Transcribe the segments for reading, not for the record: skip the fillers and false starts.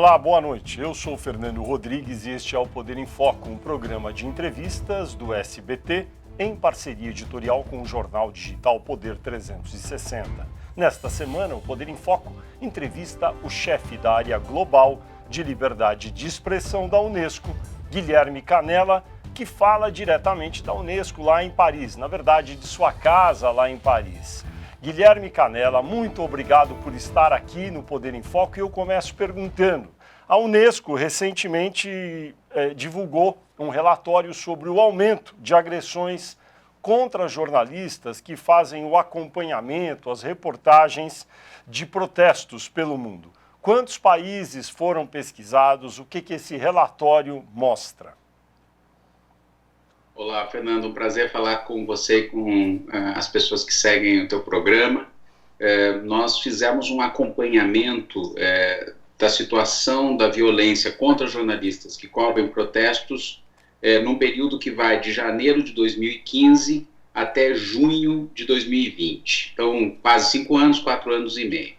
Olá, boa noite. Eu sou Fernando Rodrigues e este é o Poder em Foco, um programa de entrevistas do SBT em parceria editorial com o jornal digital Poder 360. Nesta semana, o Poder em Foco entrevista o chefe da área global de liberdade de expressão da Unesco, Guilherme Canella, que fala diretamente da Unesco lá em Paris, na verdade de sua casa lá em Paris. Guilherme Canella, muito obrigado por estar aqui no Poder em Foco. E eu começo perguntando, a Unesco recentemente divulgou um relatório sobre o aumento de agressões contra jornalistas que fazem o acompanhamento, as reportagens de protestos pelo mundo. Quantos países foram pesquisados? O que esse relatório mostra? Olá, Fernando, um prazer falar com você e com as pessoas que seguem o teu programa. Nós fizemos um acompanhamento da situação da violência contra jornalistas que cobrem protestos num período que vai de janeiro de 2015 até junho de 2020. Então, quase 5 anos, 4 anos e meio.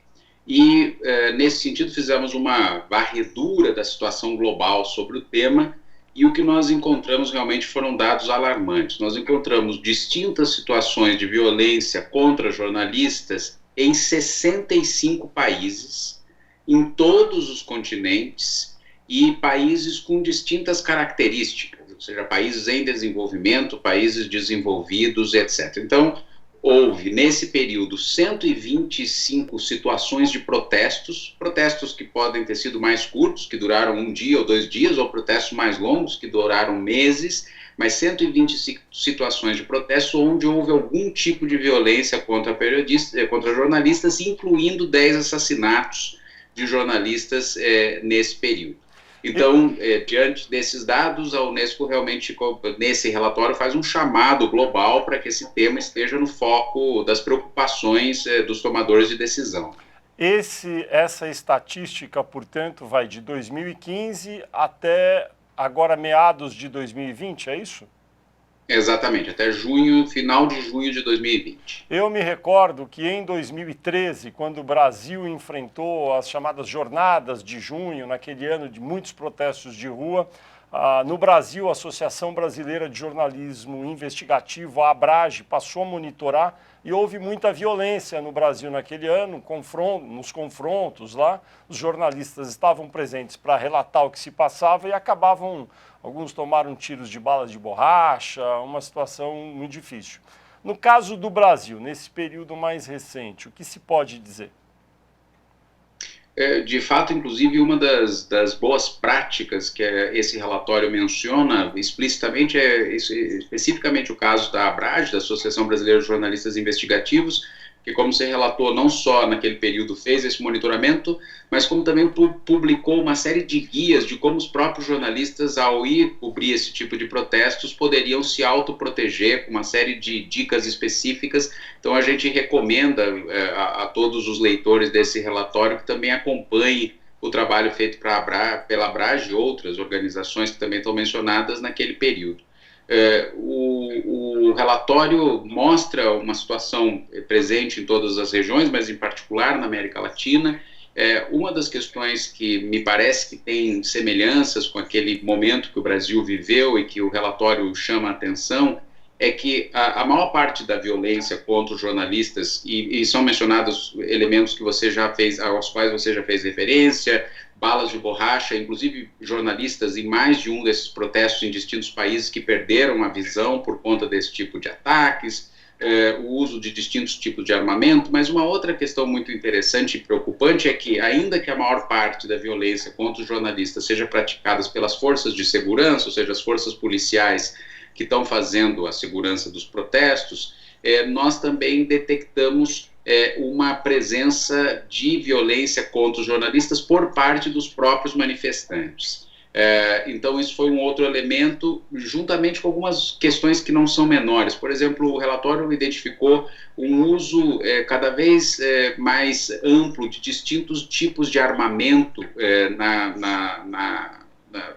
E, nesse sentido, fizemos uma varredura da situação global sobre o tema. E o que nós encontramos realmente foram dados alarmantes. Nós encontramos distintas situações de violência contra jornalistas em 65 países, em todos os continentes, e países com distintas características, ou seja, países em desenvolvimento, países desenvolvidos, etc. Então, houve, nesse período, 125 situações de protestos que podem ter sido mais curtos, que duraram 1 dia ou 2 dias, ou protestos mais longos, que duraram meses, mas 125 situações de protesto onde houve algum tipo de violência contra jornalistas, incluindo 10 assassinatos de jornalistas nesse período. Então, diante desses dados, a Unesco realmente, nesse relatório, faz um chamado global para que esse tema esteja no foco das preocupações dos tomadores de decisão. Essa estatística, portanto, vai de 2015 até agora meados de 2020, é isso? Exatamente, até junho, final de junho de 2020. Eu me recordo que em 2013, quando o Brasil enfrentou as chamadas jornadas de junho, naquele ano de muitos protestos de rua, no Brasil, a Associação Brasileira de Jornalismo Investigativo, a ABRAGE, passou a monitorar e houve muita violência no Brasil naquele ano, nos confrontos lá. Os jornalistas estavam presentes para relatar o que se passava e acabavam, alguns tomaram tiros de balas de borracha, uma situação muito difícil. No caso do Brasil, nesse período mais recente, o que se pode dizer? De fato, inclusive, uma das boas práticas que esse relatório menciona explicitamente especificamente o caso da ABRAGE, da Associação Brasileira de Jornalistas Investigativos, que, como você relatou, não só naquele período fez esse monitoramento, mas como também publicou uma série de guias de como os próprios jornalistas, ao ir cobrir esse tipo de protestos, poderiam se autoproteger, com uma série de dicas específicas. Então, a gente recomenda a todos os leitores desse relatório que também acompanhem o trabalho feito pela ABRAGE e outras organizações que também estão mencionadas naquele período. O relatório mostra uma situação presente em todas as regiões, mas em particular na América Latina. Uma das questões que me parece que tem semelhanças com aquele momento que o Brasil viveu e que o relatório chama a atenção é que a maior parte da violência contra os jornalistas, e são mencionados elementos que aos quais você já fez referência, balas de borracha, inclusive jornalistas em mais de um desses protestos em distintos países que perderam a visão por conta desse tipo de ataques, o uso de distintos tipos de armamento. Mas uma outra questão muito interessante e preocupante é que, ainda que a maior parte da violência contra os jornalistas seja praticada pelas forças de segurança, ou seja, as forças policiais que estão fazendo a segurança dos protestos, nós também detectamos uma presença de violência contra os jornalistas por parte dos próprios manifestantes. Então, isso foi um outro elemento, juntamente com algumas questões que não são menores. Por exemplo, o relatório identificou um uso cada vez mais amplo de distintos tipos de armamento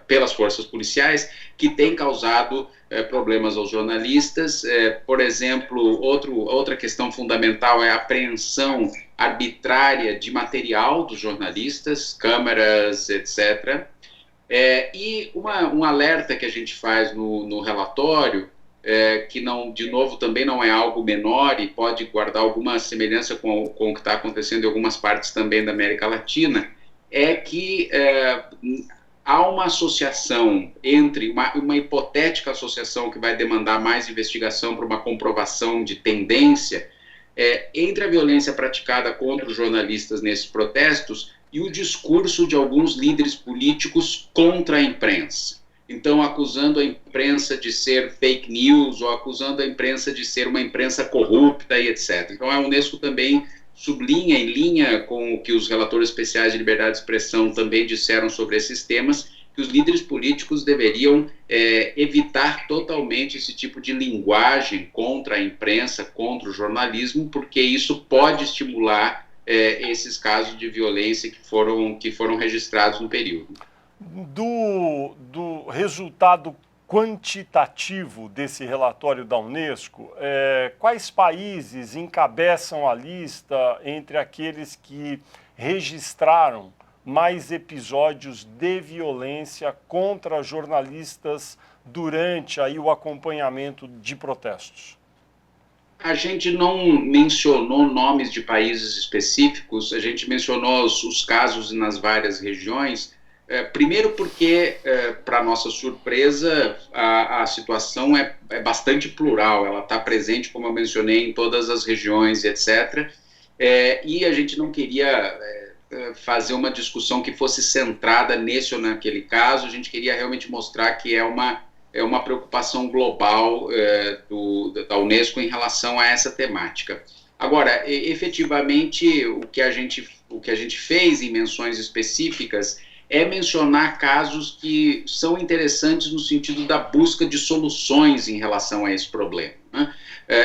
pelas forças policiais, que tem causado problemas aos jornalistas. Por exemplo, outra questão fundamental é a apreensão arbitrária de material dos jornalistas, câmeras, etc. E um alerta que a gente faz no relatório, que não, de novo, também não é algo menor e pode guardar alguma semelhança com o que está acontecendo em algumas partes também da América Latina, é que há uma associação entre, uma hipotética associação que vai demandar mais investigação para uma comprovação de tendência, entre a violência praticada contra os jornalistas nesses protestos e o discurso de alguns líderes políticos contra a imprensa. Então, acusando a imprensa de ser fake news, ou acusando a imprensa de ser uma imprensa corrupta e etc. Então, a Unesco também sublinha, em linha com o que os relatores especiais de liberdade de expressão também disseram sobre esses temas, que os líderes políticos deveriam evitar totalmente esse tipo de linguagem contra a imprensa, contra o jornalismo, porque isso pode estimular esses casos de violência que foram registrados no período. Do resultado quantitativo desse relatório da Unesco, quais países encabeçam a lista entre aqueles que registraram mais episódios de violência contra jornalistas durante aí o acompanhamento de protestos? A gente não mencionou nomes de países específicos, a gente mencionou os casos nas várias regiões. Primeiro porque, para nossa surpresa, a situação é bastante plural, ela está presente, como eu mencionei, em todas as regiões, etc. E a gente não queria fazer uma discussão que fosse centrada nesse ou naquele caso, a gente queria realmente mostrar que é uma preocupação global da Unesco em relação a essa temática. Agora, efetivamente, o que a gente fez em menções específicas é mencionar casos que são interessantes no sentido da busca de soluções em relação a esse problema, né?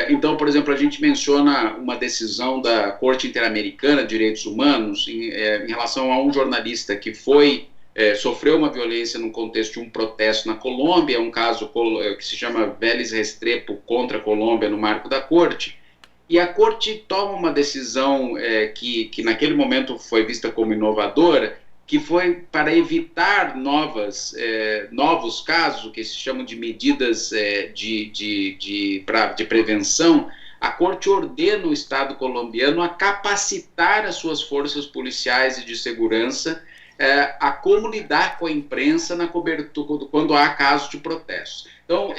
Então, por exemplo, a gente menciona uma decisão da Corte Interamericana de Direitos Humanos em relação a um jornalista que sofreu uma violência no contexto de um protesto na Colômbia, um caso que se chama Vélez Restrepo contra a Colômbia no marco da Corte, e a Corte toma uma decisão que naquele momento foi vista como inovadora, que foi para evitar novos casos, que se chamam de medidas de prevenção. A Corte ordena o Estado colombiano a capacitar as suas forças policiais e de segurança a como lidar com a imprensa na cobertura quando há casos de protestos. Então,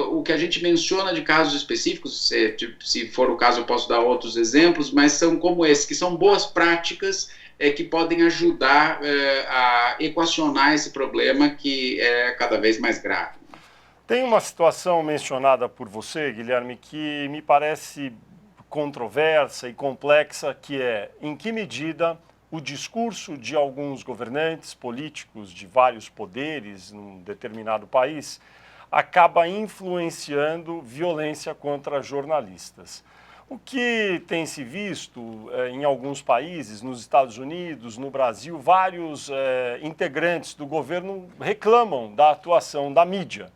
o que a gente menciona de casos específicos, se for o caso eu posso dar outros exemplos, mas são como esses, que são boas práticas que podem ajudar a equacionar esse problema que é cada vez mais grave. Tem uma situação mencionada por você, Guilherme, que me parece controversa e complexa, que é em que medida o discurso de alguns governantes políticos de vários poderes num determinado país acaba influenciando violência contra jornalistas. O que tem se visto em alguns países, nos Estados Unidos, no Brasil, vários integrantes do governo reclamam da atuação da mídia.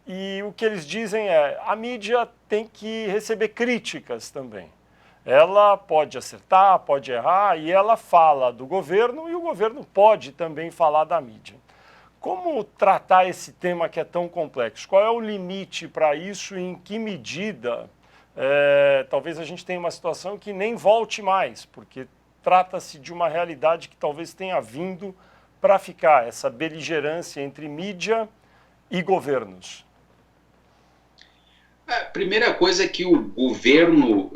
E o que eles dizem é a mídia tem que receber críticas também. Ela pode acertar, pode errar, e ela fala do governo e o governo pode também falar da mídia. Como tratar esse tema que é tão complexo? Qual é o limite para isso e em que medida talvez a gente tenha uma situação que nem volte mais, porque trata-se de uma realidade que talvez tenha vindo para ficar, essa beligerância entre mídia e governos? A primeira coisa é que o governo,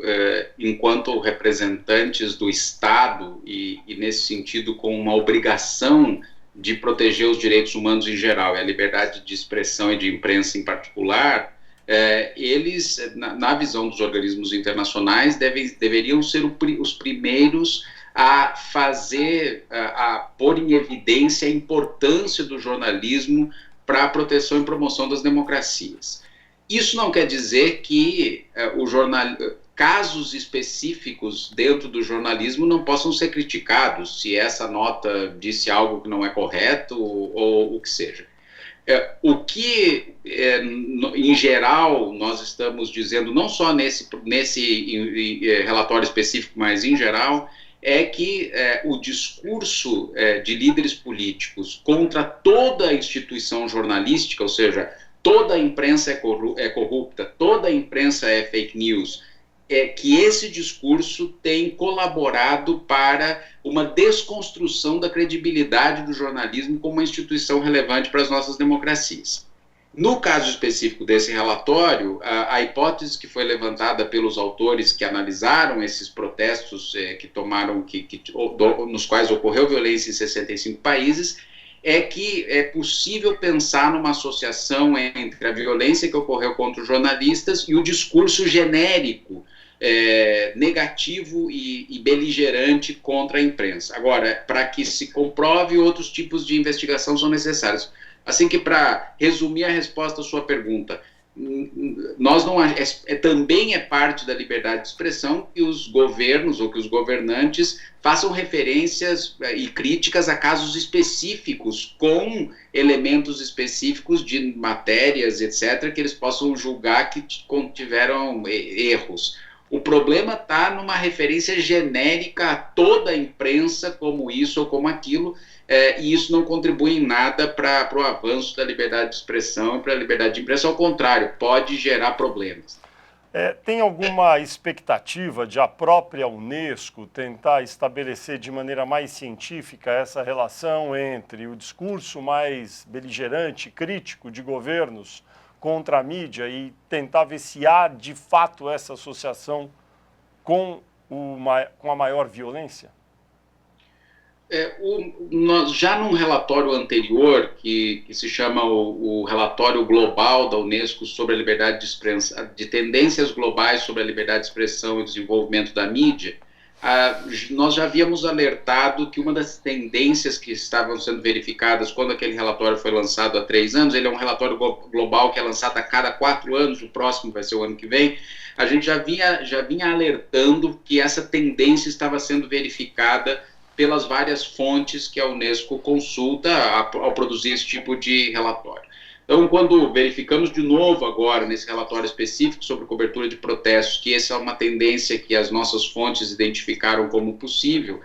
enquanto representantes do Estado, e nesse sentido com uma obrigação de proteger os direitos humanos em geral e a liberdade de expressão e de imprensa em particular, eles, na visão dos organismos internacionais, deveriam ser os primeiros a pôr em evidência a importância do jornalismo para a proteção e promoção das democracias. Isso não quer dizer que casos específicos dentro do jornalismo não possam ser criticados, se essa nota disse algo que não é correto ou o que seja. O que, em geral, nós estamos dizendo, não só nesse relatório específico, mas em geral, é que o discurso de líderes políticos contra toda a instituição jornalística, ou seja, toda a imprensa é corrupta, toda a imprensa é fake news, que esse discurso tem colaborado para uma desconstrução da credibilidade do jornalismo como uma instituição relevante para as nossas democracias. No caso específico desse relatório, a hipótese que foi levantada pelos autores que analisaram esses protestos nos quais ocorreu violência em 65 países, é que é possível pensar numa associação entre a violência que ocorreu contra os jornalistas e o discurso genérico, negativo e beligerante contra a imprensa. Agora, para que se comprove, outros tipos de investigação são necessários. Assim que, para resumir a resposta à sua pergunta, também é parte da liberdade de expressão que os governos ou que os governantes façam referências e críticas a casos específicos, com elementos específicos de matérias, etc., que eles possam julgar que tiveram erros. O problema está numa referência genérica a toda a imprensa, como isso ou como aquilo, e isso não contribui em nada para o avanço da liberdade de expressão e para a liberdade de imprensa. Ao contrário, pode gerar problemas. Tem alguma expectativa de a própria Unesco tentar estabelecer de maneira mais científica essa relação entre o discurso mais beligerante, crítico de governos contra a mídia e tentar ver se há de fato essa associação com a maior violência? Já num relatório anterior, que se chama o Relatório Global da Unesco sobre a liberdade de expressão, de tendências globais sobre a liberdade de expressão e desenvolvimento da mídia, nós já havíamos alertado que uma das tendências que estavam sendo verificadas quando aquele relatório foi lançado há 3 anos, ele é um relatório global que é lançado a cada 4 anos, o próximo vai ser o ano que vem, a gente já vinha alertando que essa tendência estava sendo verificada pelas várias fontes que a Unesco consulta ao produzir esse tipo de relatório. Então, quando verificamos de novo agora, nesse relatório específico sobre cobertura de protestos, que essa é uma tendência que as nossas fontes identificaram como possível,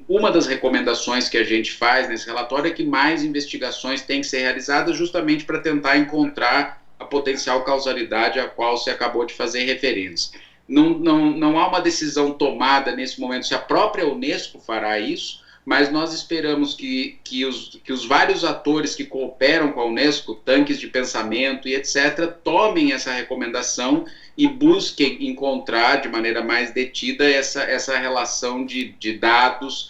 uma das recomendações que a gente faz nesse relatório é que mais investigações têm que ser realizadas justamente para tentar encontrar a potencial causalidade a qual se acabou de fazer referência. Não há uma decisão tomada nesse momento se a própria Unesco fará isso, mas nós esperamos que os vários atores que cooperam com a Unesco, tanques de pensamento e etc., tomem essa recomendação e busquem encontrar de maneira mais detida essa relação de dados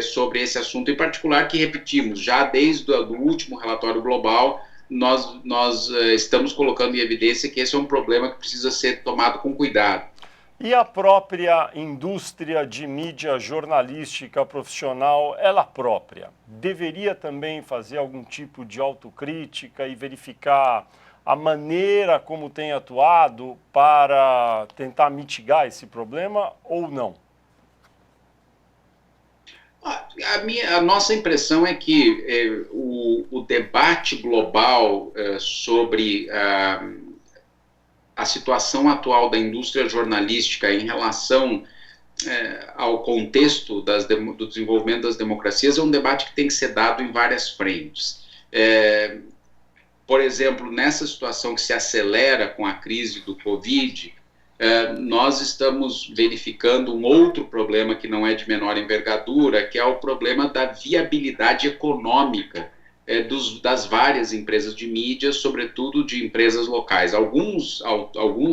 sobre esse assunto em particular, que repetimos, já desde o último relatório global, nós estamos colocando em evidência que esse é um problema que precisa ser tomado com cuidado. E a própria indústria de mídia jornalística profissional, ela própria, deveria também fazer algum tipo de autocrítica e verificar a maneira como tem atuado para tentar mitigar esse problema ou não? A nossa impressão é que o debate global sobre a situação atual da indústria jornalística em relação ao contexto do desenvolvimento das democracias é um debate que tem que ser dado em várias frentes. Por exemplo, nessa situação que se acelera com a crise do Covid, nós estamos verificando um outro problema que não é de menor envergadura, que é o problema da viabilidade econômica das várias empresas de mídia, sobretudo de empresas locais. Alguns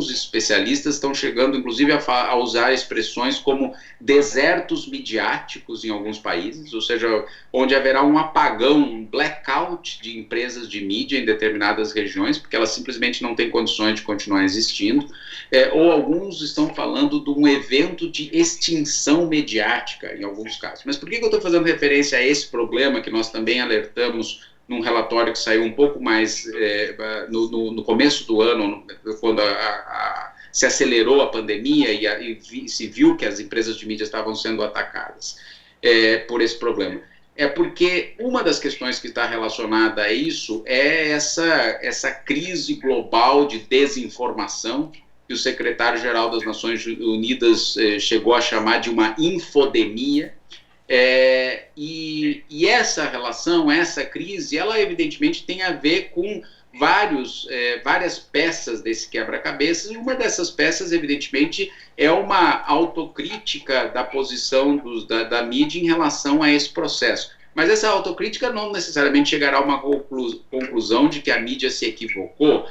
especialistas estão chegando, inclusive, a usar expressões como desertos midiáticos em alguns países, ou seja, onde haverá um apagão, um blackout de empresas de mídia em determinadas regiões, porque elas simplesmente não têm condições de continuar existindo, ou alguns estão falando de um evento de extinção mediática, em alguns casos. Mas por que eu estou fazendo referência a esse problema que nós também alertamos num relatório que saiu um pouco mais no começo do ano, quando se acelerou a pandemia e se viu que as empresas de mídia estavam sendo atacadas por esse problema? É porque uma das questões que está relacionada a isso é essa crise global de desinformação que o secretário-geral das Nações Unidas chegou a chamar de uma infodemia. E essa relação, essa crise, ela evidentemente tem a ver com várias peças desse quebra-cabeças, e uma dessas peças, evidentemente, é uma autocrítica da posição da mídia em relação a esse processo. Mas essa autocrítica não necessariamente chegará a uma conclusão de que a mídia se equivocou,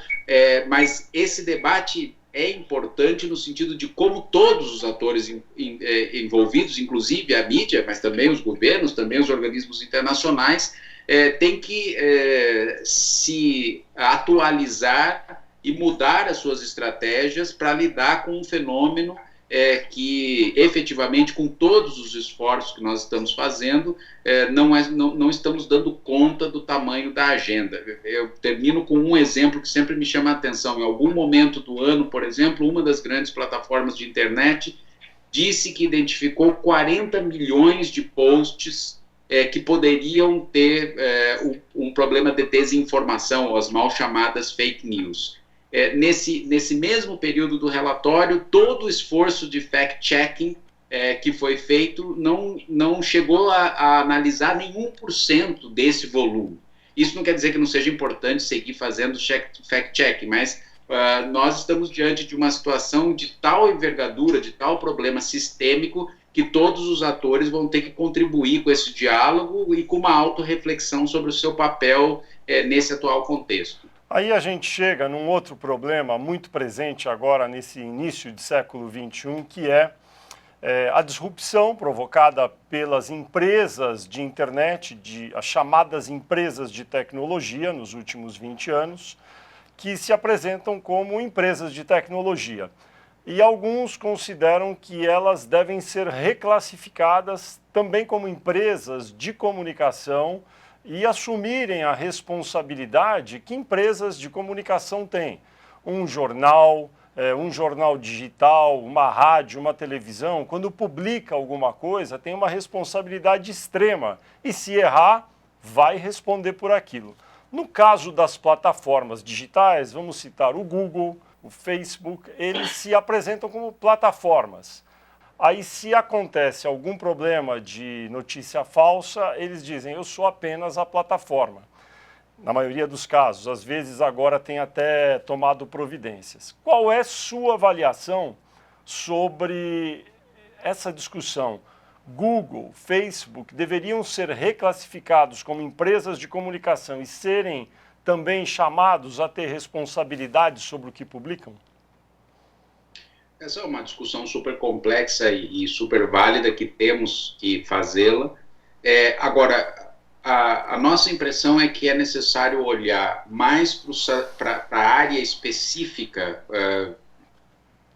mas esse debate é importante no sentido de como todos os atores envolvidos, inclusive a mídia, mas também os governos, também os organismos internacionais, têm que se atualizar e mudar as suas estratégias para lidar com um fenômeno que, efetivamente, com todos os esforços que nós estamos fazendo, não estamos dando conta do tamanho da agenda. Eu termino com um exemplo que sempre me chama a atenção. Em algum momento do ano, por exemplo, uma das grandes plataformas de internet disse que identificou 40 milhões de posts que poderiam ter um problema de desinformação, ou as mal chamadas fake news. Nesse mesmo período do relatório, todo o esforço de fact-checking que foi feito não chegou a analisar nenhum por cento desse volume. Isso não quer dizer que não seja importante seguir fazendo fact-checking, mas nós estamos diante de uma situação de tal envergadura, de tal problema sistêmico, que todos os atores vão ter que contribuir com esse diálogo e com uma autorreflexão sobre o seu papel nesse atual contexto. Aí a gente chega num outro problema muito presente agora nesse início de século XXI, que é a disrupção provocada pelas empresas de internet, as chamadas empresas de tecnologia nos últimos 20 anos, que se apresentam como empresas de tecnologia. E alguns consideram que elas devem ser reclassificadas também como empresas de comunicação e assumirem a responsabilidade que empresas de comunicação têm. Um jornal digital, uma rádio, uma televisão, quando publica alguma coisa, tem uma responsabilidade extrema. E se errar, vai responder por aquilo. No caso das plataformas digitais, vamos citar o Google, o Facebook, eles se apresentam como plataformas. Aí, se acontece algum problema de notícia falsa, eles dizem, eu sou apenas a plataforma. Na maioria dos casos, às vezes agora tem até tomado providências. Qual é sua avaliação sobre essa discussão? Google, Facebook deveriam ser reclassificados como empresas de comunicação e serem também chamados a ter responsabilidade sobre o que publicam? Essa é uma discussão super complexa e super válida que temos que fazê-la. Agora, a nossa impressão é que é necessário olhar mais para a área específica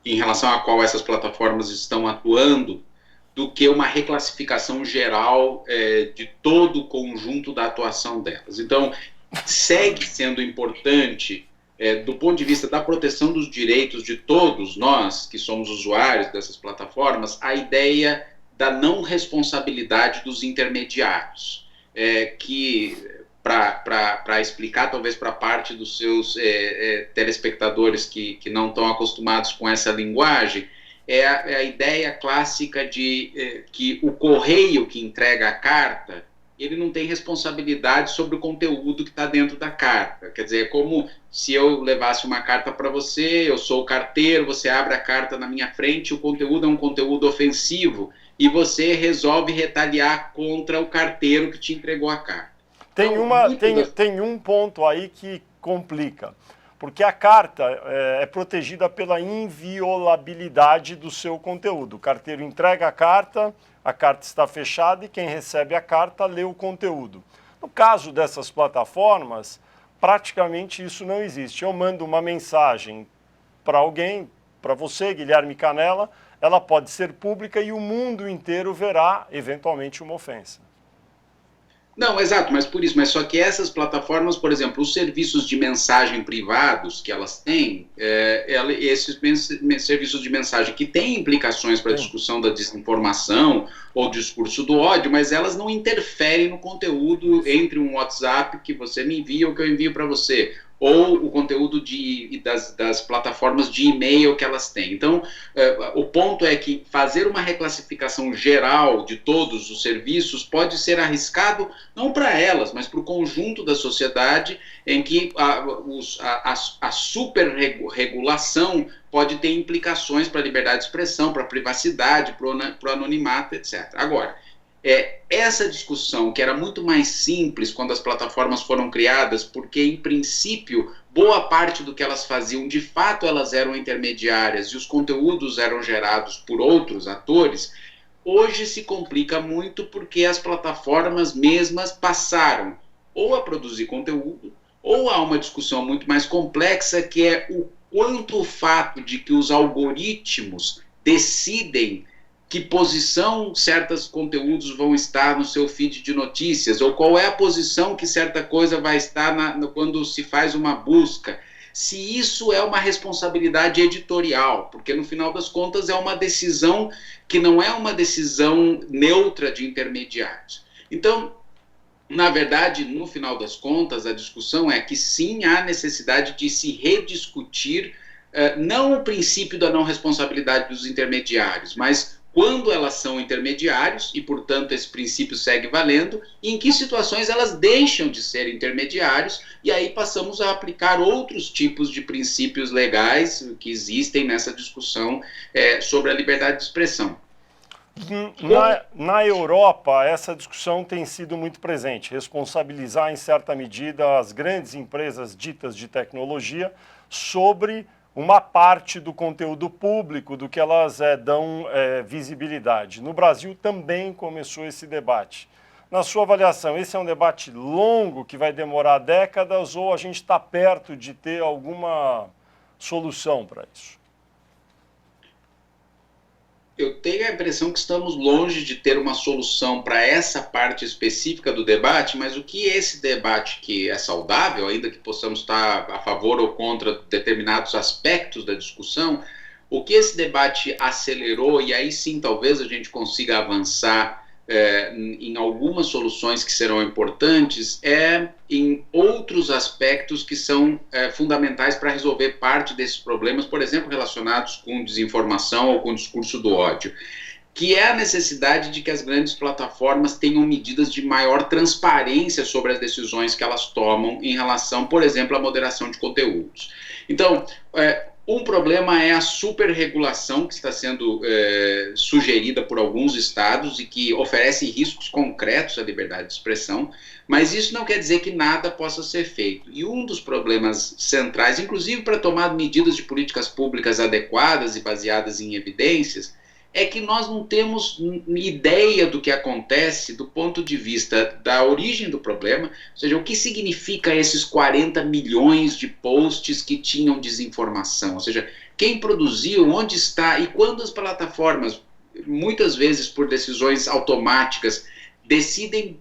em relação à qual essas plataformas estão atuando, do que uma reclassificação geral de todo o conjunto da atuação delas. Então, segue sendo importante, do ponto de vista da proteção dos direitos de todos nós, que somos usuários dessas plataformas, a ideia da não responsabilidade dos intermediários, que, para explicar talvez para parte dos seus telespectadores que não estão acostumados com essa linguagem, é a ideia clássica de que o correio que entrega a carta, ele não tem responsabilidade sobre o conteúdo que está dentro da carta. Quer dizer, é como se eu levasse uma carta para você, eu sou o carteiro, você abre a carta na minha frente, o conteúdo é um conteúdo ofensivo, e você resolve retaliar contra o carteiro que te entregou a carta. Tem um ponto aí que complica, porque a carta é protegida pela inviolabilidade do seu conteúdo. O carteiro entrega a carta está fechada e quem recebe a carta lê o conteúdo. No caso dessas plataformas, praticamente isso não existe. Eu mando uma mensagem para alguém, para você, Guilherme Canella, ela pode ser pública e o mundo inteiro verá, eventualmente, uma ofensa. Não, exato, mas por isso, mas só que essas plataformas, por exemplo, os serviços de mensagem privados que elas têm, esses serviços de mensagem que têm implicações para a discussão da desinformação ou discurso do ódio, mas elas não interferem no conteúdo entre um WhatsApp que você me envia ou que eu envio para você, ou o conteúdo das plataformas de e-mail que elas têm. Então, o ponto é que fazer uma reclassificação geral de todos os serviços pode ser arriscado, não para elas, mas para o conjunto da sociedade, em que a superregulação pode ter implicações para a liberdade de expressão, para a privacidade, para o anonimato, etc. Agora, essa discussão, que era muito mais simples quando as plataformas foram criadas, porque, em princípio, boa parte do que elas faziam, de fato, elas eram intermediárias e os conteúdos eram gerados por outros atores, hoje se complica muito porque as plataformas mesmas passaram ou a produzir conteúdo, ou há uma discussão muito mais complexa, que é o quanto o fato de que os algoritmos decidem que posição certos conteúdos vão estar no seu feed de notícias, ou qual é a posição que certa coisa vai estar quando se faz uma busca, se isso é uma responsabilidade editorial, porque no final das contas é uma decisão que não é uma decisão neutra de intermediários. Então, na verdade, no final das contas, a discussão é que sim, há necessidade de se rediscutir, não o princípio da não responsabilidade dos intermediários, mas quando elas são intermediários, e portanto esse princípio segue valendo, e em que situações elas deixam de ser intermediários, e aí passamos a aplicar outros tipos de princípios legais que existem nessa discussão sobre a liberdade de expressão. Na Europa, essa discussão tem sido muito presente, responsabilizar em certa medida as grandes empresas ditas de tecnologia sobre uma parte do conteúdo público, do que elas dão visibilidade. No Brasil também começou esse debate. Na sua avaliação, esse é um debate longo que vai demorar décadas ou a gente está perto de ter alguma solução para isso? Eu tenho a impressão que estamos longe de ter uma solução para essa parte específica do debate, mas o que esse debate que é saudável, ainda que possamos estar a favor ou contra determinados aspectos da discussão, o que esse debate acelerou, e aí sim talvez a gente consiga avançar em algumas soluções que serão importantes, em outros aspectos que são fundamentais para resolver parte desses problemas, por exemplo, relacionados com desinformação ou com discurso do ódio, que é a necessidade de que as grandes plataformas tenham medidas de maior transparência sobre as decisões que elas tomam em relação, por exemplo, à moderação de conteúdos. Então, um problema é a superregulação que está sendo sugerida por alguns estados e que oferece riscos concretos à liberdade de expressão, mas isso não quer dizer que nada possa ser feito. E um dos problemas centrais, inclusive para tomar medidas de políticas públicas adequadas e baseadas em evidências, é que nós não temos ideia do que acontece do ponto de vista da origem do problema, ou seja, o que significa esses 40 milhões de posts que tinham desinformação, ou seja, quem produziu, onde está, e quando as plataformas, muitas vezes por decisões automáticas, decidem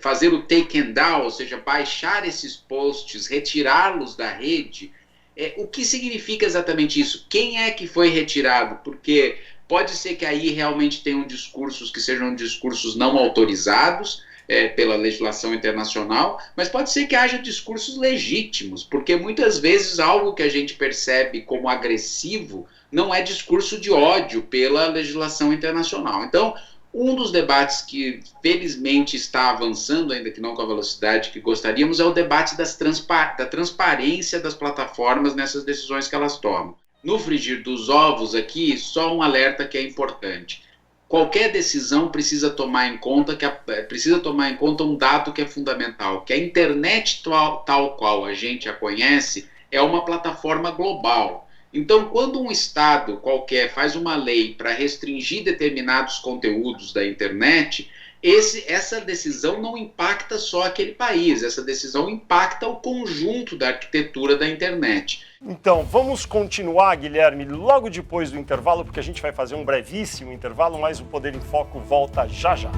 fazer o take and down, ou seja, baixar esses posts, retirá-los da rede. O que significa exatamente isso? Quem é que foi retirado? Porque pode ser que aí realmente tenham discursos que sejam discursos não autorizados pela legislação internacional, mas pode ser que haja discursos legítimos, porque muitas vezes algo que a gente percebe como agressivo não é discurso de ódio pela legislação internacional. Então, um dos debates que, felizmente, está avançando, ainda que não com a velocidade que gostaríamos, é o debate da transparência das plataformas nessas decisões que elas tomam. No frigir dos ovos aqui, só um alerta que é importante. Qualquer decisão precisa tomar em conta um dado que é fundamental, que a internet tal qual a gente a conhece é uma plataforma global. Então, quando um estado qualquer faz uma lei para restringir determinados conteúdos da internet, essa decisão não impacta só aquele país, essa decisão impacta o conjunto da arquitetura da internet. Então, vamos continuar, Guilherme, logo depois do intervalo, porque a gente vai fazer um brevíssimo intervalo, mas o Poder em Foco volta já já.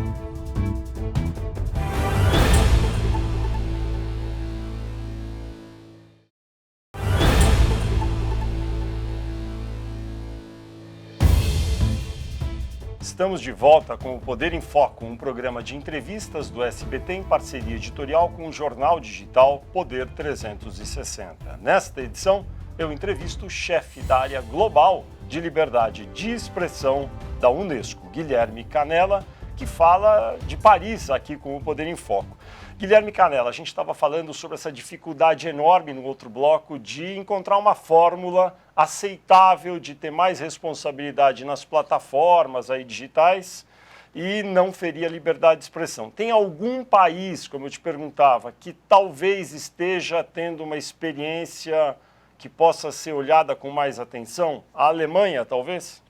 Estamos de volta com o Poder em Foco, um programa de entrevistas do SBT em parceria editorial com o jornal digital Poder 360. Nesta edição, eu entrevisto o chefe da área global de liberdade de expressão da Unesco, Guilherme Canella, que fala de Paris aqui com o Poder em Foco. Guilherme Canella, a gente estava falando sobre essa dificuldade enorme no outro bloco de encontrar uma fórmula aceitável, de ter mais responsabilidade nas plataformas aí digitais e não ferir a liberdade de expressão. Tem algum país, como eu te perguntava, que talvez esteja tendo uma experiência que possa ser olhada com mais atenção? A Alemanha, talvez?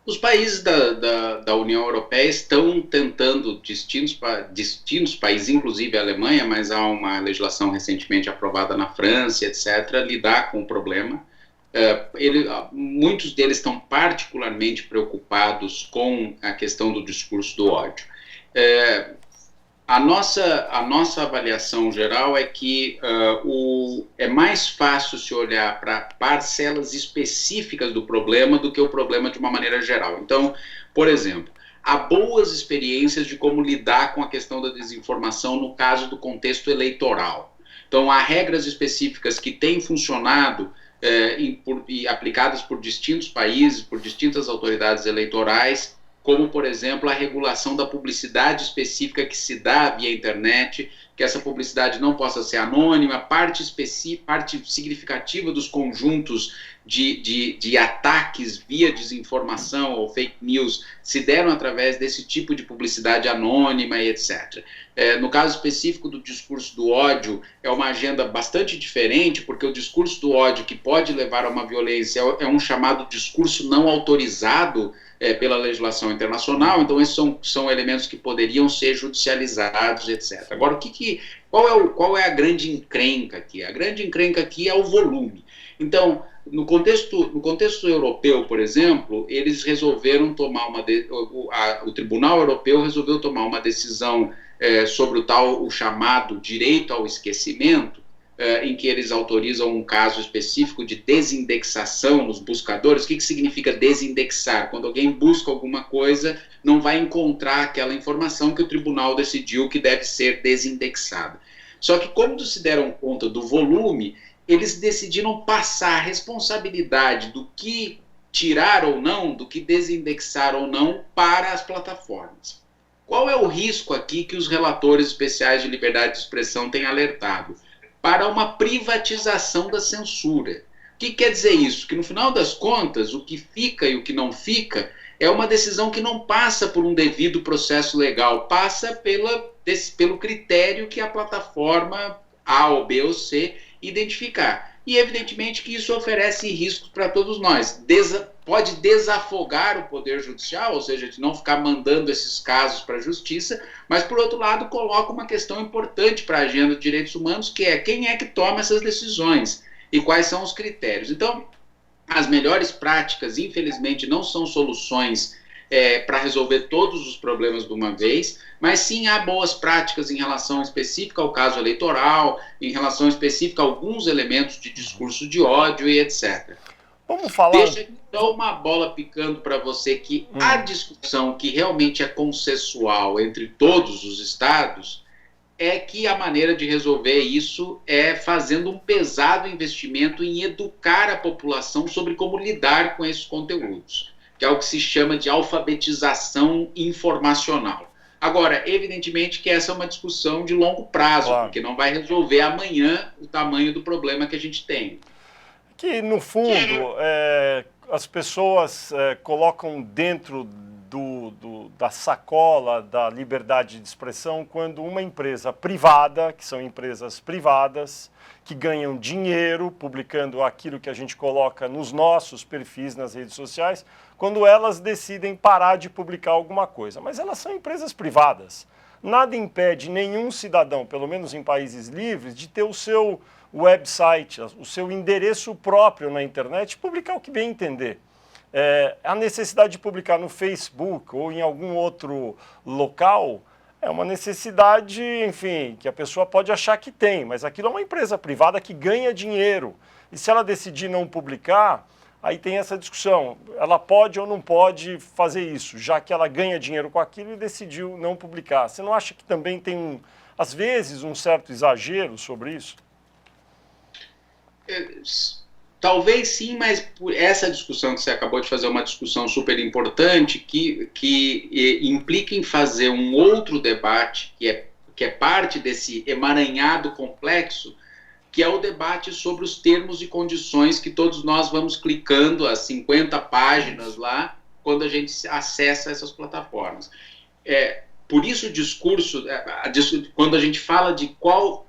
Os países da União Europeia estão tentando, distintos países, inclusive a Alemanha, mas há uma legislação recentemente aprovada na França, etc., lidar com o problema. Muitos deles estão particularmente preocupados com a questão do discurso do ódio. A nossa avaliação geral é que é mais fácil se olhar para parcelas específicas do problema do que o problema de uma maneira geral. Então, por exemplo, há boas experiências de como lidar com a questão da desinformação no caso do contexto eleitoral. Então, há regras específicas que têm funcionado e aplicadas por distintos países, por distintas autoridades eleitorais, como, por exemplo, a regulação da publicidade específica que se dá via internet, que essa publicidade não possa ser anônima, parte significativa dos conjuntos de ataques via desinformação ou fake news se deram através desse tipo de publicidade anônima e etc. No caso específico do discurso do ódio, é uma agenda bastante diferente, porque o discurso do ódio que pode levar a uma violência é um chamado discurso não autorizado pela legislação internacional, então esses são elementos que poderiam ser judicializados, etc. Agora, qual é a grande encrenca aqui? A grande encrenca aqui é o volume. Então, no contexto europeu, por exemplo, eles resolveram tomar o Tribunal Europeu resolveu tomar uma decisão sobre o chamado direito ao esquecimento, em que eles autorizam um caso específico de desindexação nos buscadores. O que significa desindexar? Quando alguém busca alguma coisa, não vai encontrar aquela informação que o tribunal decidiu que deve ser desindexada. Só que, como se deram conta do volume, eles decidiram passar a responsabilidade do que tirar ou não, do que desindexar ou não, para as plataformas. Qual é o risco aqui que os relatores especiais de liberdade de expressão têm alertado? Para uma privatização da censura. O que quer dizer isso? Que no final das contas, o que fica e o que não fica é uma decisão que não passa por um devido processo legal, passa pelo critério que a plataforma A ou B ou C identificar. E evidentemente que isso oferece riscos para todos nós. Pode desafogar o Poder Judicial, ou seja, de não ficar mandando esses casos para a Justiça, mas, por outro lado, coloca uma questão importante para a agenda de direitos humanos, que é quem é que toma essas decisões e quais são os critérios. Então, as melhores práticas, infelizmente, não são soluções para resolver todos os problemas de uma vez, mas sim há boas práticas em relação específica ao caso eleitoral, em relação específica a alguns elementos de discurso de ódio e etc. Vamos falar... Deixa então uma bola picando para você que a discussão que realmente é consensual entre todos os estados é que a maneira de resolver isso é fazendo um pesado investimento em educar a população sobre como lidar com esses conteúdos, que é o que se chama de alfabetização informacional. Agora, evidentemente que essa é uma discussão de longo prazo, claro, porque não vai resolver amanhã o tamanho do problema que a gente tem. Que, no fundo, as pessoas colocam dentro da sacola da liberdade de expressão quando uma empresa privada, que são empresas privadas, que ganham dinheiro publicando aquilo que a gente coloca nos nossos perfis nas redes sociais, quando elas decidem parar de publicar alguma coisa. Mas elas são empresas privadas. Nada impede nenhum cidadão, pelo menos em países livres, de ter o seu website, o seu endereço próprio na internet e publicar o que bem entender. A necessidade de publicar no Facebook ou em algum outro local é uma necessidade, enfim, que a pessoa pode achar que tem, mas aquilo é uma empresa privada que ganha dinheiro. E se ela decidir não publicar, Aí tem essa discussão, ela pode ou não pode fazer isso, já que ela ganha dinheiro com aquilo e decidiu não publicar. Você não acha que também tem, às vezes, um certo exagero sobre isso? Talvez sim, mas por essa discussão que você acabou de fazer é uma discussão super importante que implica em fazer um outro debate que é parte desse emaranhado complexo, que é o debate sobre os termos e condições que todos nós vamos clicando as 50 páginas lá quando a gente acessa essas plataformas. Por isso o discurso, quando a gente fala de qual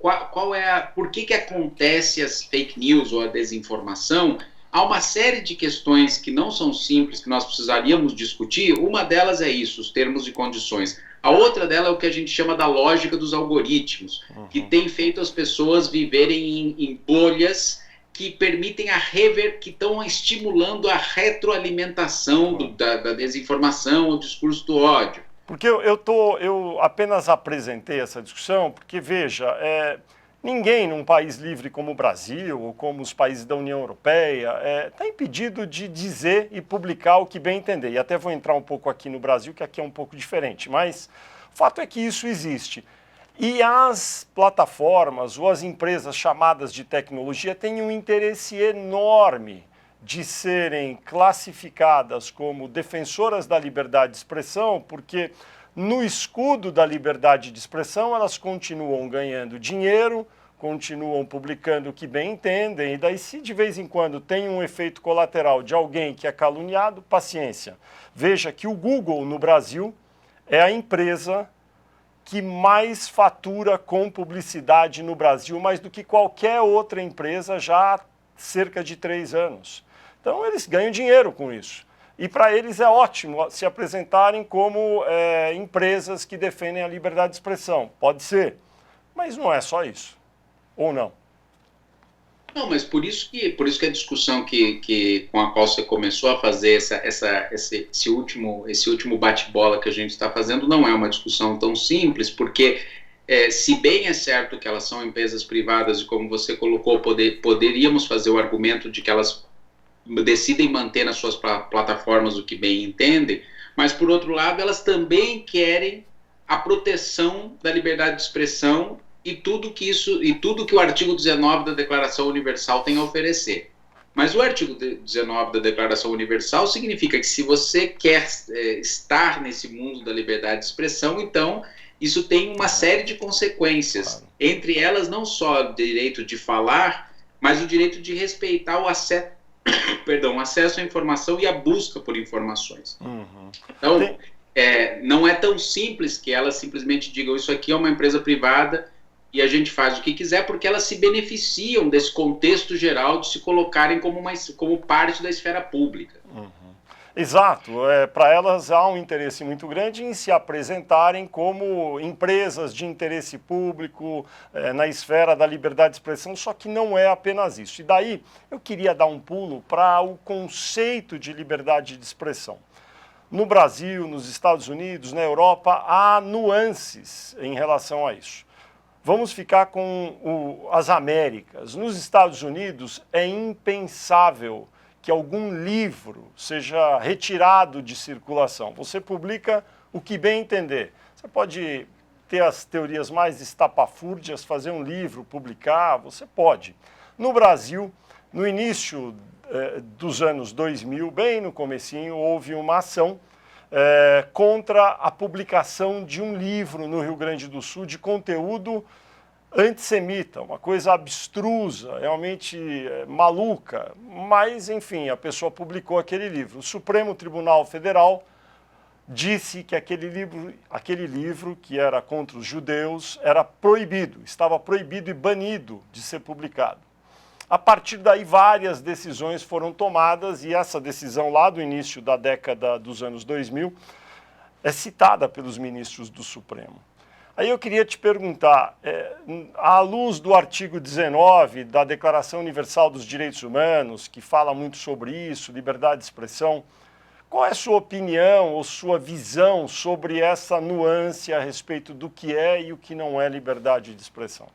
é por que acontece as fake news ou a desinformação, há uma série de questões que não são simples, que nós precisaríamos discutir. Uma delas é isso, os termos e condições. A outra dela é o que a gente chama da lógica dos algoritmos, que tem feito as pessoas viverem em bolhas que permitem que estão estimulando a retroalimentação da desinformação, o discurso do ódio. Porque eu apenas apresentei essa discussão porque, veja, ninguém num país livre como o Brasil ou como os países da União Europeia está impedido de dizer e publicar o que bem entender. E até vou entrar um pouco aqui no Brasil, que aqui é um pouco diferente, mas o fato é que isso existe. E as plataformas ou as empresas chamadas de tecnologia têm um interesse enorme de serem classificadas como defensoras da liberdade de expressão, porque no escudo da liberdade de expressão elas continuam ganhando dinheiro, continuam publicando o que bem entendem, e daí se de vez em quando tem um efeito colateral de alguém que é caluniado, paciência. Veja que o Google no Brasil é a empresa que mais fatura com publicidade no Brasil, mais do que qualquer outra empresa já há cerca de 3 anos. Então, eles ganham dinheiro com isso. E para eles é ótimo se apresentarem como empresas que defendem a liberdade de expressão. Pode ser, mas não é só isso. Ou não? Não, mas por isso que a discussão com a qual você começou a fazer esse último bate-bola que a gente está fazendo não é uma discussão tão simples, porque se bem é certo que elas são empresas privadas e como você colocou, poderíamos fazer o argumento de que elas decidem manter nas suas plataformas o que bem entendem, mas por outro lado elas também querem a proteção da liberdade de expressão e tudo que o artigo 19 da Declaração Universal tem a oferecer. Mas o artigo 19 da Declaração Universal significa que se você quer estar nesse mundo da liberdade de expressão, então isso tem uma série de consequências, claro. Entre elas não só o direito de falar, mas o direito de respeitar o acesso à informação e a busca por informações. Então, não é tão simples que elas simplesmente digam isso aqui é uma empresa privada e a gente faz o que quiser, porque elas se beneficiam desse contexto geral de se colocarem como parte da esfera pública. Exato. Para elas há um interesse muito grande em se apresentarem como empresas de interesse público na esfera da liberdade de expressão, só que não é apenas isso. E daí eu queria dar um pulo para o conceito de liberdade de expressão. No Brasil, nos Estados Unidos, na Europa, há nuances em relação a isso. Vamos ficar com as Américas. Nos Estados Unidos é impensável que algum livro seja retirado de circulação. Você publica o que bem entender. Você pode ter as teorias mais estapafúrdias, fazer um livro, publicar, você pode. No Brasil, no início dos anos 2000, bem no comecinho, houve uma ação contra a publicação de um livro no Rio Grande do Sul de conteúdo antissemita, uma coisa abstrusa, realmente maluca, mas, enfim, a pessoa publicou aquele livro. O Supremo Tribunal Federal disse que aquele livro, que era contra os judeus, era proibido, estava proibido e banido de ser publicado. A partir daí, várias decisões foram tomadas e essa decisão lá do início da década dos anos 2000 é citada pelos ministros do Supremo. Aí eu queria te perguntar, à luz do artigo 19 da Declaração Universal dos Direitos Humanos, que fala muito sobre isso, liberdade de expressão, qual é a sua opinião ou sua visão sobre essa nuance a respeito do que é e o que não é liberdade de expressão?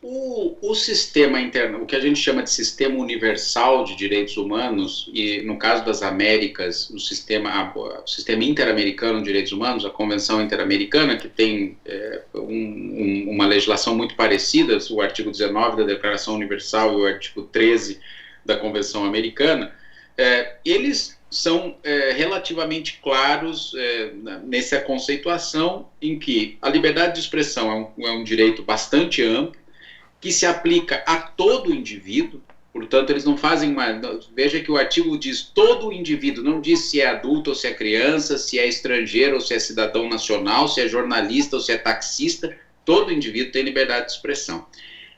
O sistema interno, o que a gente chama de sistema universal de direitos humanos, e no caso das Américas, o sistema interamericano de direitos humanos, a Convenção Interamericana, que tem uma legislação muito parecida, o artigo 19 da Declaração Universal e o artigo 13 da Convenção Americana, eles são relativamente claros nessa conceituação em que a liberdade de expressão é um direito bastante amplo, que se aplica a todo indivíduo, portanto, eles não fazem uma... Veja que o artigo diz todo indivíduo, não diz se é adulto ou se é criança, se é estrangeiro ou se é cidadão nacional, se é jornalista ou se é taxista, todo indivíduo tem liberdade de expressão.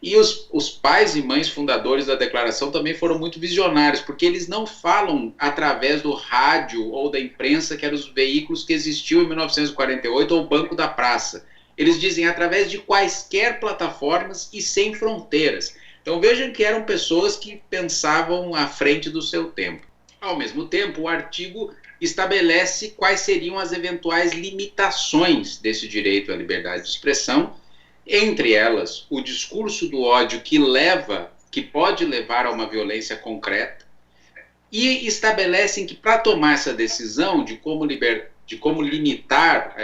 E os pais e mães fundadores da declaração também foram muito visionários, porque eles não falam através do rádio ou da imprensa, que eram os veículos que existiam em 1948, ou o Banco da Praça. Eles dizem através de quaisquer plataformas e sem fronteiras. Então vejam que eram pessoas que pensavam à frente do seu tempo. Ao mesmo tempo, o artigo estabelece quais seriam as eventuais limitações desse direito à liberdade de expressão, entre elas o discurso do ódio que pode levar a uma violência concreta, e estabelecem que para tomar essa decisão de como limitar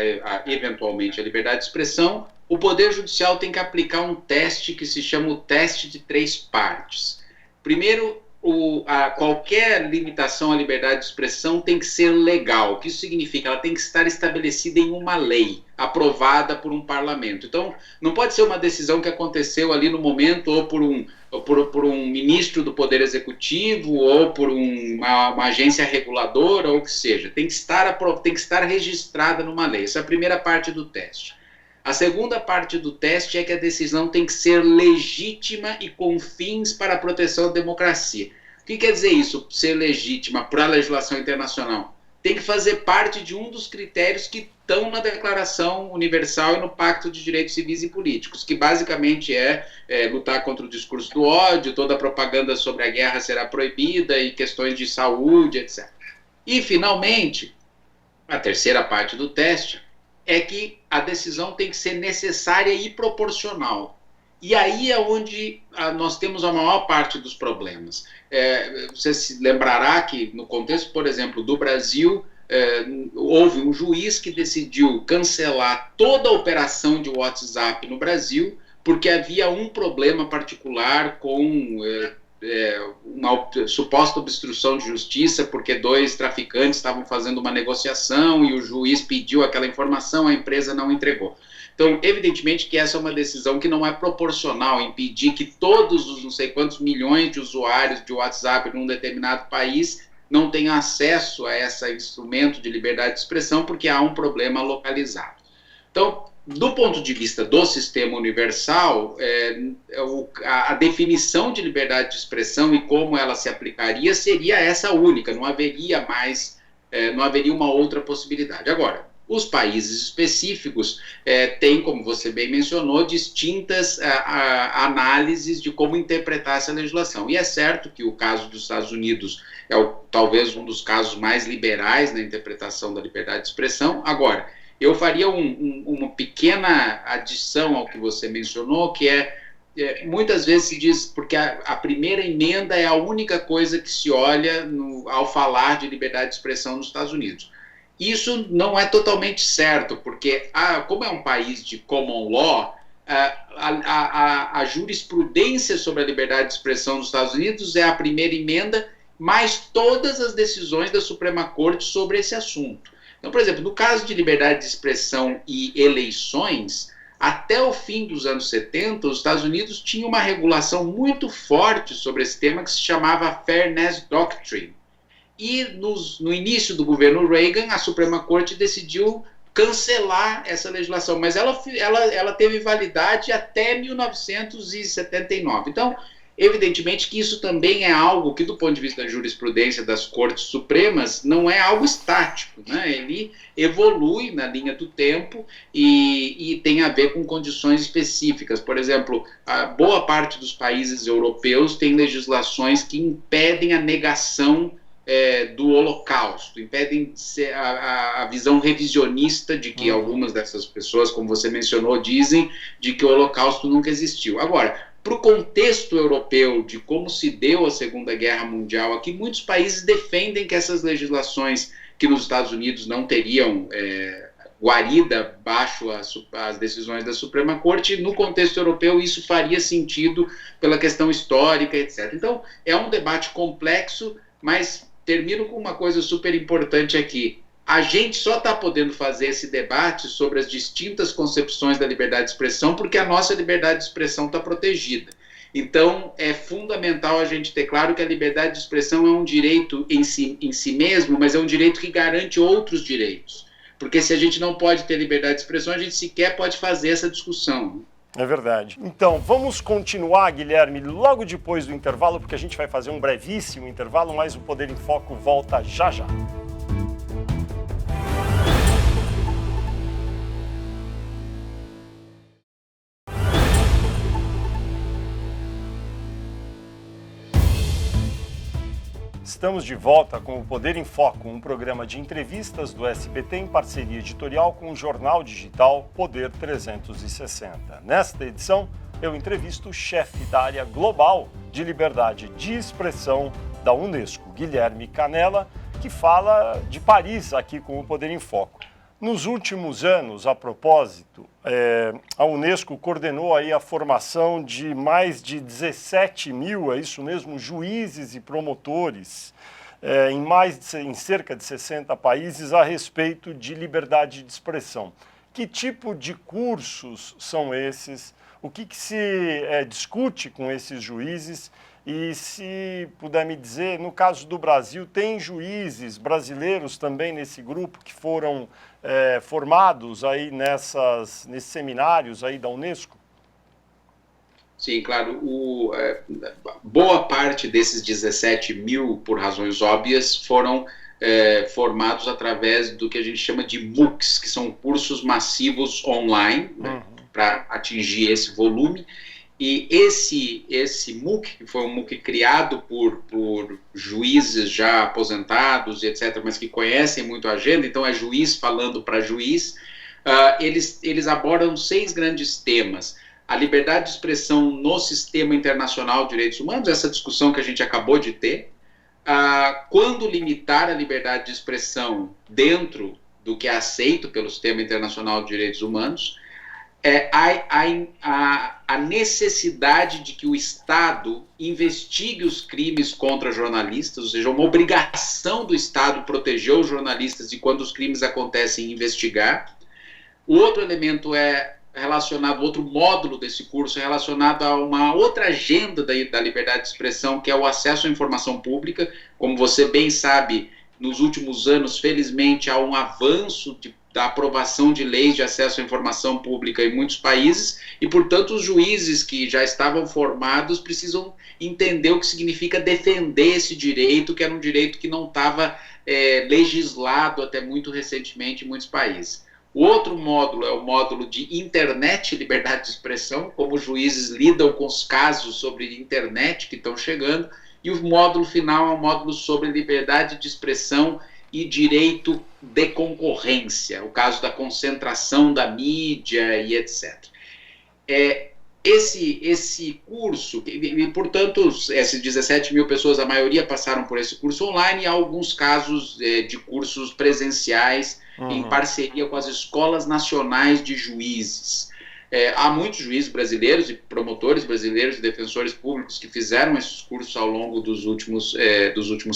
eventualmente a liberdade de expressão, o Poder Judicial tem que aplicar um teste que se chama o teste de 3 partes. Primeiro, qualquer limitação à liberdade de expressão tem que ser legal. O que isso significa? Ela tem que estar estabelecida em uma lei, aprovada por um parlamento. Então, não pode ser uma decisão que aconteceu ali no momento, ou por um ministro do Poder Executivo, ou por uma agência reguladora, ou o que seja. Tem que estar registrada numa lei. Essa é a primeira parte do teste. A segunda parte do teste é que a decisão tem que ser legítima e com fins para a proteção da democracia. O que quer dizer isso, ser legítima para a legislação internacional? Tem que fazer parte de um dos critérios que estão na Declaração Universal e no Pacto de Direitos Civis e Políticos, que basicamente é lutar contra o discurso do ódio, toda a propaganda sobre a guerra será proibida e questões de saúde, etc. E, finalmente, a terceira parte do teste é que a decisão tem que ser necessária e proporcional. E aí é onde nós temos a maior parte dos problemas. Você se lembrará que, no contexto, por exemplo, do Brasil, houve um juiz que decidiu cancelar toda a operação de WhatsApp no Brasil, porque havia um problema particular com uma suposta obstrução de justiça, porque 2 traficantes estavam fazendo uma negociação e o juiz pediu aquela informação, a empresa não entregou. Então, evidentemente que essa é uma decisão que não é proporcional, impedir que todos os não sei quantos milhões de usuários de WhatsApp num determinado país não tenham acesso a esse instrumento de liberdade de expressão, porque há um problema localizado. Então, do ponto de vista do sistema universal, a definição de liberdade de expressão e como ela se aplicaria seria essa única, não haveria uma outra possibilidade. Agora, os países específicos têm, como você bem mencionou, distintas análises de como interpretar essa legislação. E é certo que o caso dos Estados Unidos é talvez um dos casos mais liberais na interpretação da liberdade de expressão. Agora, eu faria uma pequena adição ao que você mencionou, que muitas vezes se diz, porque a primeira emenda é a única coisa que se olha ao falar de liberdade de expressão nos Estados Unidos. Isso não é totalmente certo, porque como é um país de common law, a jurisprudência sobre a liberdade de expressão nos Estados Unidos é a primeira emenda, mais todas as decisões da Suprema Corte sobre esse assunto. Então, por exemplo, no caso de liberdade de expressão e eleições, até o fim dos anos 70, os Estados Unidos tinham uma regulação muito forte sobre esse tema que se chamava Fairness Doctrine. E no início do governo Reagan, a Suprema Corte decidiu cancelar essa legislação, mas ela teve validade até 1979. Então, evidentemente que isso também é algo que, do ponto de vista da jurisprudência das Cortes Supremas, não é algo estático, né? Ele evolui na linha do tempo e tem a ver com condições específicas. Por exemplo, a boa parte dos países europeus tem legislações que impedem a negação do Holocausto, impedem a visão revisionista de que algumas dessas pessoas, como você mencionou, dizem de que o Holocausto nunca existiu. Agora, para o contexto europeu de como se deu a Segunda Guerra Mundial aqui, muitos países defendem que essas legislações que nos Estados Unidos não teriam guarida baixo as decisões da Suprema Corte, no contexto europeu isso faria sentido pela questão histórica, etc. Então, é um debate complexo, mas termino com uma coisa super importante aqui. A gente só está podendo fazer esse debate sobre as distintas concepções da liberdade de expressão porque a nossa liberdade de expressão está protegida. Então, é fundamental a gente ter claro que a liberdade de expressão é um direito em si mesmo, mas é um direito que garante outros direitos. Porque se a gente não pode ter liberdade de expressão, a gente sequer pode fazer essa discussão. É verdade. Então, vamos continuar, Guilherme, logo depois do intervalo, porque a gente vai fazer um brevíssimo intervalo, mas o Poder em Foco volta já já. Estamos de volta com o Poder em Foco, um programa de entrevistas do SBT em parceria editorial com o jornal digital Poder 360. Nesta edição, eu entrevisto o chefe da área global de liberdade de expressão da Unesco, Guilherme Canella, que fala de Paris aqui com o Poder em Foco. Nos últimos anos, a propósito, a Unesco coordenou aí a formação de mais de 17 mil, é isso mesmo, juízes e promotores em cerca de 60 países a respeito de liberdade de expressão. Que tipo de cursos são esses? O que se discute com esses juízes? E se puder me dizer, no caso do Brasil, tem juízes brasileiros também nesse grupo que foram formados aí nesses seminários aí da Unesco? Sim, claro. Boa parte desses 17 mil, por razões óbvias, foram formados através do que a gente chama de MOOCs, que são cursos massivos online, para atingir esse volume. E esse MOOC, que foi um MOOC criado por juízes já aposentados, etc., mas que conhecem muito a agenda, então é juiz falando para juiz, eles abordam 6 grandes temas. A liberdade de expressão no sistema internacional de direitos humanos, essa discussão que a gente acabou de ter. Quando limitar a liberdade de expressão dentro do que é aceito pelo sistema internacional de direitos humanos. A necessidade de que o Estado investigue os crimes contra jornalistas, ou seja, uma obrigação do Estado proteger os jornalistas e quando os crimes acontecem, investigar. O outro elemento outro módulo desse curso é relacionado a uma outra agenda da liberdade de expressão, que é o acesso à informação pública. Como você bem sabe, nos últimos anos, felizmente, há um avanço da aprovação de leis de acesso à informação pública em muitos países e, portanto, os juízes que já estavam formados precisam entender o que significa defender esse direito, que era um direito que não estava legislado até muito recentemente em muitos países. O outro módulo é o módulo de internet e liberdade de expressão, como os juízes lidam com os casos sobre internet que estão chegando, e o módulo final é um módulo sobre liberdade de expressão e direito de concorrência, o caso da concentração da mídia e etc. Esse curso, e, portanto, essas 17 mil pessoas, a maioria passaram por esse curso online, e há alguns casos de cursos presenciais em parceria com as escolas nacionais de juízes. Há muitos juízes brasileiros e promotores brasileiros e defensores públicos que fizeram esses cursos ao longo dos últimos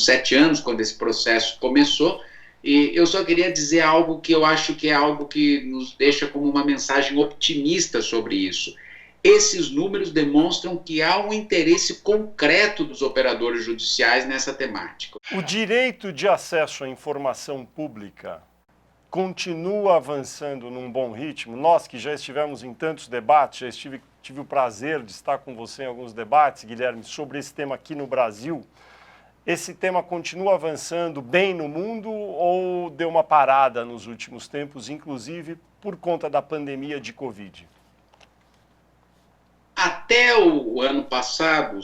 7 anos, quando esse processo começou, e eu só queria dizer algo que eu acho que é algo que nos deixa como uma mensagem otimista sobre isso. Esses números demonstram que há um interesse concreto dos operadores judiciais nessa temática. O direito de acesso à informação pública continua avançando num bom ritmo. Nós que já estivemos em tantos debates, tive o prazer de estar com você em alguns debates, Guilherme, sobre esse tema aqui no Brasil. Esse tema continua avançando bem no mundo ou deu uma parada nos últimos tempos, inclusive por conta da pandemia de Covid? Até o ano passado,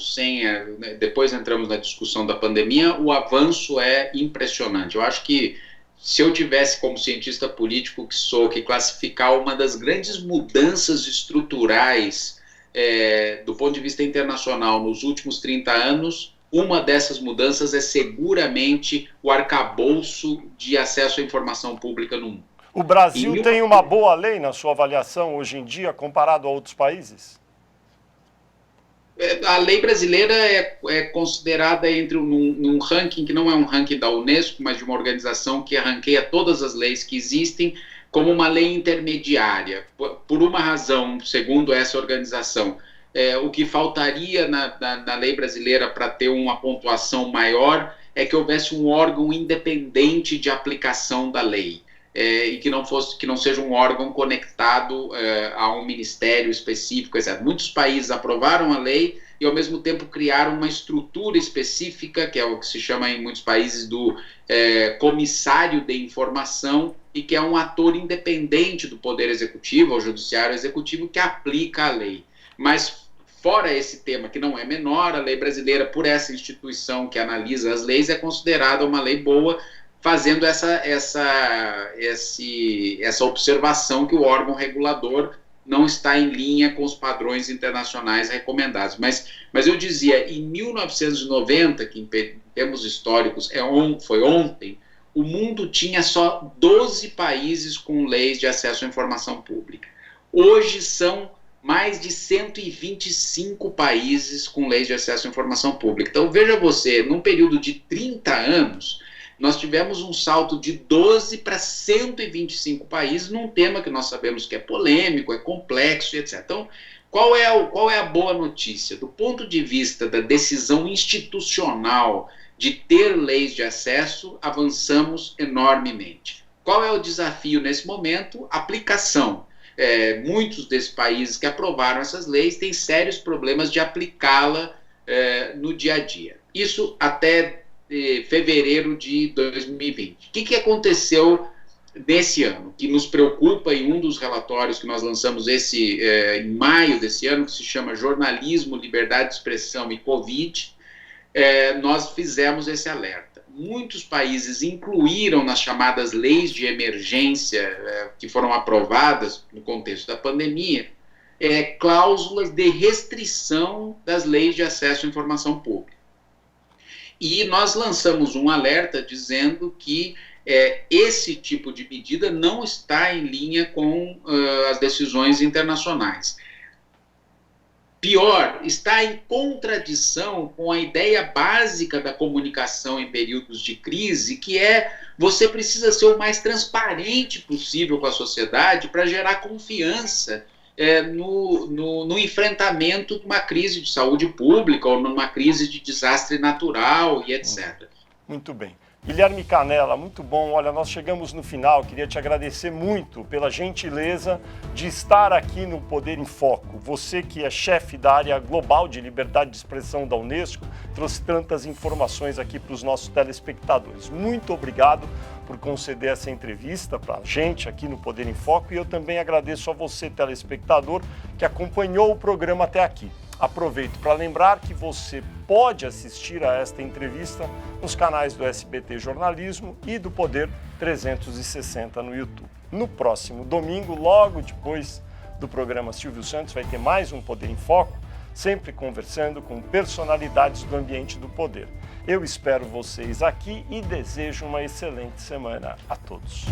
depois entramos na discussão da pandemia, o avanço é impressionante. Eu acho que se eu tivesse, como cientista político que sou, que classificar uma das grandes mudanças estruturais do ponto de vista internacional, nos últimos 30 anos, uma dessas mudanças é seguramente o arcabouço de acesso à informação pública no mundo. O Brasil tem uma boa lei, na sua avaliação, hoje em dia, comparado a outros países? A lei brasileira é considerada num ranking que não é um ranking da Unesco, mas de uma organização que ranqueia todas as leis que existem, como uma lei intermediária. Por uma razão, segundo essa organização, o que faltaria na lei brasileira para ter uma pontuação maior é que houvesse um órgão independente de aplicação da lei. E que não seja um órgão conectado a um ministério específico, etc. Muitos países aprovaram a lei e, ao mesmo tempo, criaram uma estrutura específica, que é o que se chama em muitos países do comissário de informação, e que é um ator independente do Poder Executivo, ou Judiciário Executivo, que aplica a lei. Mas, fora esse tema, que não é menor, a lei brasileira, por essa instituição que analisa as leis, é considerada uma lei boa, fazendo essa observação que o órgão regulador não está em linha com os padrões internacionais recomendados. Mas eu dizia, em 1990, que em termos históricos foi ontem, o mundo tinha só 12 países com leis de acesso à informação pública. Hoje são mais de 125 países com leis de acesso à informação pública. Então, veja você, num período de 30 anos, nós tivemos um salto de 12 para 125 países num tema que nós sabemos que é polêmico, é complexo, etc. Então, qual é a boa notícia? Do ponto de vista da decisão institucional de ter leis de acesso, avançamos enormemente. Qual é o desafio nesse momento? Aplicação. Muitos desses países que aprovaram essas leis têm sérios problemas de aplicá-la no dia a dia. Isso até fevereiro de 2020. O que aconteceu nesse ano, que nos preocupa em um dos relatórios que nós lançamos em maio desse ano, que se chama Jornalismo, Liberdade de Expressão e Covid, nós fizemos esse alerta. Muitos países incluíram nas chamadas leis de emergência que foram aprovadas no contexto da pandemia, cláusulas de restrição das leis de acesso à informação pública. E nós lançamos um alerta dizendo que esse tipo de medida não está em linha com as decisões internacionais. Pior, está em contradição com a ideia básica da comunicação em períodos de crise, que você precisa ser o mais transparente possível com a sociedade para gerar confiança no enfrentamento de uma crise de saúde pública ou numa crise de desastre natural e etc. Muito bem. Guilherme Canella, muito bom. Olha, nós chegamos no final. Queria te agradecer muito pela gentileza de estar aqui no Poder em Foco. Você que é chefe da área global de liberdade de expressão da Unesco, trouxe tantas informações aqui para os nossos telespectadores. Muito obrigado por conceder essa entrevista para a gente aqui no Poder em Foco, e eu também agradeço a você, telespectador, que acompanhou o programa até aqui. Aproveito para lembrar que você pode assistir a esta entrevista nos canais do SBT Jornalismo e do Poder 360 no YouTube. No próximo domingo, logo depois do programa Silvio Santos, vai ter mais um Poder em Foco, sempre conversando com personalidades do ambiente do poder. Eu espero vocês aqui e desejo uma excelente semana a todos.